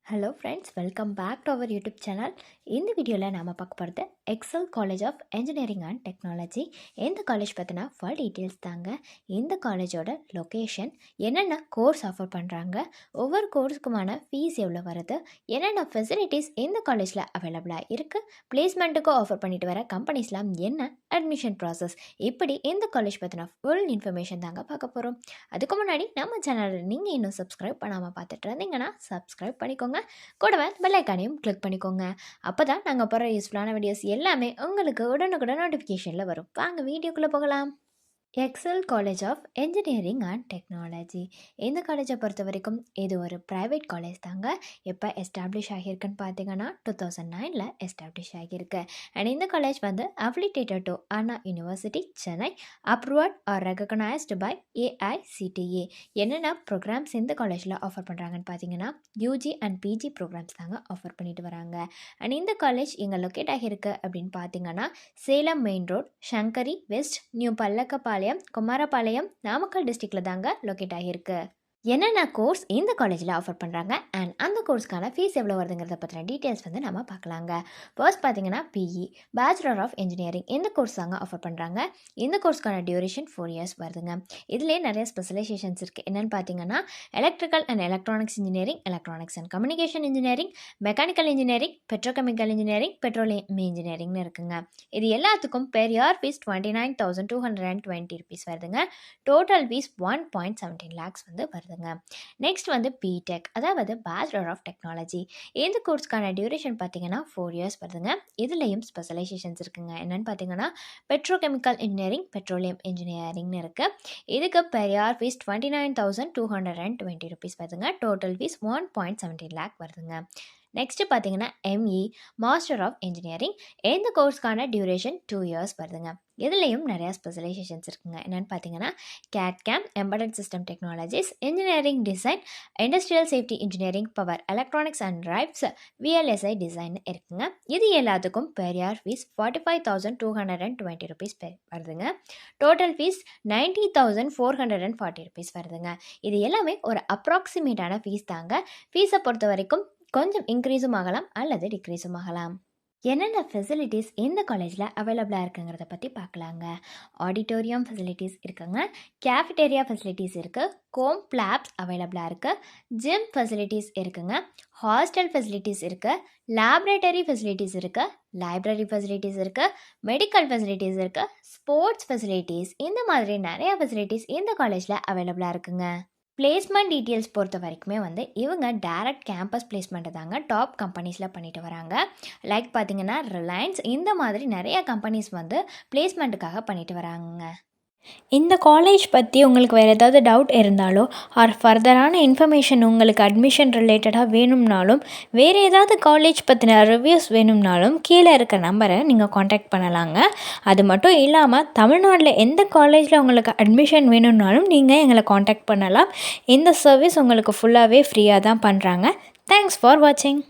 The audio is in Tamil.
Hello friends, welcome back to our YouTube channel. இந்த வீடியோவில் நாம் பார்க்க போகிறது Excel college of engineering and technology. இந்த காலேஜ் பார்த்தினா ஃபுல் டீட்டெயில்ஸ் தாங்க. இந்த காலேஜோட லொக்கேஷன், என்னென்ன கோர்ஸ் ஆஃபர் பண்ணுறாங்க, ஒவ்வொரு கோர்ஸுக்குமான ஃபீஸ் எவ்வளோ வருது, என்னென்ன ஃபெசிலிட்டிஸ் இந்த காலேஜில் அவைலபிளாக இருக்குது, பிளேஸ்மெண்ட்டுக்கு ஆஃபர் பண்ணிட்டு வர கம்பெனிஸ்லாம் என்ன, அட்மிஷன் ப்ராசஸ், இப்படி இந்த காலேஜ் பற்றின ஃபுல் இன்ஃபர்மேஷன் தாங்க பார்க்க போகிறோம். அதுக்கு முன்னாடி நம்ம சேனலில் நீங்கள் இன்னும் சப்ஸ்கிரைப் பண்ணாமல் பார்த்துட்டு இருந்தீங்கன்னா சப்ஸ்கிரைப் பண்ணிக்கோங்க. கூடவே பெல் ஐகானையும் கிளிக் பண்ணிக்கோங்க. அப்போ தான் நாங்கள் போகிற யூஸ்ஃபுல்லான வீடியோஸ் எல்லாமே உங்களுக்கு உடனுக்குடன் நோட்டிஃபிகேஷனில் வரும். வாங்க வீடியோக்குள்ளே போகலாம். Excel college of engineering and technology. இந்த காலேஜை பொறுத்த வரைக்கும் இது ஒரு ப்ரைவேட் காலேஜ் தாங்க. எப்போ எஸ்டாப்ளிஷ் ஆகியிருக்குன்னு பார்த்தீங்கன்னா 2009 எஸ்டாப்ளிஷ் ஆகியிருக்கு. அண்ட் இந்த காலேஜ் வந்து affiliated to Anna university Chennai, approved or recognised by AICTE. என்னென்ன ப்ரோக்ராம்ஸ் இந்த காலேஜில் ஆஃபர் பண்ணுறாங்கன்னு பார்த்தீங்கன்னா யூஜி அண்ட் பிஜி ப்ரோக்ராம்ஸ் தாங்க ஆஃபர் பண்ணிட்டு வராங்க. அண்ட் இந்த காலேஜ் எங்கே லொக்கேட் ஆகியிருக்கு அப்படின்னு பார்த்தீங்கன்னா Salem main road, Sankari west, new Pallakkapalayam, Kumarapalayam, Namakkal டிஸ்ட்ரிக்டில் தாங்க லொக்கேட் ஆகியிருக்கு. என்னென்ன கோர்ஸ் இந்த காலேஜில் ஆஃபர் பண்ணுறாங்க அண்ட் அந்த கோர்ஸ்க்கான ஃபீஸ் எவ்வளோ வருதுங்கிறத பற்றின டீட்டெயில்ஸ் வந்து நம்ம பார்க்கலாங்க. ஃபர்ஸ்ட் பார்த்தீங்கன்னா பிஇ பேச்சுலர் ஆஃப் இன்ஜினியரிங் இந்த கோர்ஸ் தாங்க ஆஃபர் பண்ணுறாங்க. இந்த கோர்ஸ்க்கான டியூரேஷன் 4 இயர்ஸ் வருதுங்க. இதுலேயே நிறைய ஸ்பெஷலைசேஷன்ஸ் இருக்குது. என்னென்னு பார்த்தீங்கன்னா electrical and electronics engineering, electronics and communication engineering, mechanical engineering, petrochemical engineering, petroleum இன்ஜினியரிங்னு இருக்குங்க. இது எல்லாத்துக்கும் பெர் இயர் ஃபீஸ் 29,220 rupees வருதுங்க. டோட்டல் ஃபீஸ் 1.17 lakhs வந்து வருது. நெக்ஸ்ட் வந்து பிடெக், அதாவது பேச்சுலர் ஆஃப் டெக்னாலஜி. இந்த கோர்ஸ்க்கான டியூரேஷன் பார்த்தீங்கன்னா 4 இயர்ஸ் வருதுங்க. இதுலேயும் ஸ்பெஷலைசேஷன்ஸ் இருக்குங்க. என்னென்னு பார்த்தீங்கன்னா பெட்ரோகெமிக்கல் இன்ஜினியரிங், பெட்ரோலியம் இன்ஜினியரிங்னு இருக்குது. இதுக்கு பெர் இயர் ஃபீஸ் 29,220 rupees வருதுங்க. டோட்டல் ஃபீஸ் 1.17 lakh வருதுங்க. நெக்ஸ்ட்டு பார்த்தீங்கன்னா எம்இ மாஸ்டர் ஆஃப் இன்ஜினியரிங். இந்த கோர்ஸ்க்கான டியூரேஷன் 2 இயர்ஸ் வருதுங்க. இதுலேயும் நிறையா ஸ்பெஷலைசேஷன்ஸ் இருக்குங்க. என்னென்னு பார்த்தீங்கன்னா gate-game, embedded system technologies, engineering design, industrial safety engineering, power electronics and drives, VLSI design இருக்குங்க. இது எல்லாத்துக்கும் பெர் இயர் ஃபீஸ் 45,220 rupees வருதுங்க. டோட்டல் ஃபீஸ் 90,440 rupees வருதுங்க. இது எல்லாமே ஒரு அப்ராக்சிமேட்டான ஃபீஸ் தாங்க. ஃபீஸை பொறுத்த வரைக்கும் கொஞ்சம் இன்க்ரீஸும் ஆகலாம் அல்லது டிக்ரீஸும் ஆகலாம். என்னென்ன ஃபெசிலிட்டிஸ் இந்த காலேஜில் அவைலபிளாக இருக்குங்கிறத பற்றி பார்க்கலாங்க. ஆடிட்டோரியம் ஃபெசிலிட்டிஸ் இருக்குங்க, கேஃபிடேரியா ஃபெசிலிட்டிஸ் இருக்குது, கோம் லேப்ஸ் அவைலபிளாக இருக்குது, ஜிம் ஃபெசிலிட்டிஸ் இருக்குங்க, ஹாஸ்டல் ஃபெசிலிட்டிஸ் இருக்குது, லேப்ரேட்டரி ஃபெசிலிட்டிஸ் இருக்குது, லைப்ரரி ஃபெசிலிட்டிஸ் இருக்குது, மெடிக்கல் ஃபெசிலிட்டிஸ் இருக்குது, ஸ்போர்ட்ஸ் ஃபெசிலிட்டிஸ், இந்த மாதிரி நிறையா ஃபெசிலிட்டிஸ் இந்த காலேஜில் அவைலபிளாக இருக்குங்க. பிளேஸ்மெண்ட் டீட்டெயில்ஸ் பொறுத்த வரைக்குமே வந்து இவங்க டைரக்ட் கேம்பஸ் பிளேஸ்மெண்ட்டை தாங்க டாப் கம்பெனிஸில் பண்ணிட்டு வராங்க. லைக் பார்த்தீங்கன்னா ரிலையன்ஸ், இந்த மாதிரி நிறையா கம்பெனிஸ் வந்து பிளேஸ்மெண்ட்டுக்காக பண்ணிட்டு வராங்க. இந்த காலேஜ் பற்றி உங்களுக்கு வேறு ஏதாவது டவுட் இருந்தாலோ ஆர் ஃபர்தரான இன்ஃபர்மேஷன் உங்களுக்கு அட்மிஷன் ரிலேட்டடாக வேணும்னாலும், வேறு ஏதாவது காலேஜ் பற்றின ரிவ்யூஸ் வேணும்னாலும் கீழே இருக்க நம்பரை நீங்கள் காண்டாக்ட் பண்ணலாங்க. அது மட்டும் இல்லாமல் தமிழ்நாட்டில் எந்த காலேஜில் உங்களுக்கு அட்மிஷன் வேணும்னாலும் நீங்கள் எங்களை காண்டாக்ட் பண்ணலாம். இந்த சர்வீஸ் உங்களுக்கு ஃபுல்லாகவே ஃப்ரீயாக தான் பண்ணுறாங்க. தேங்க்ஸ் ஃபார் வாட்சிங்.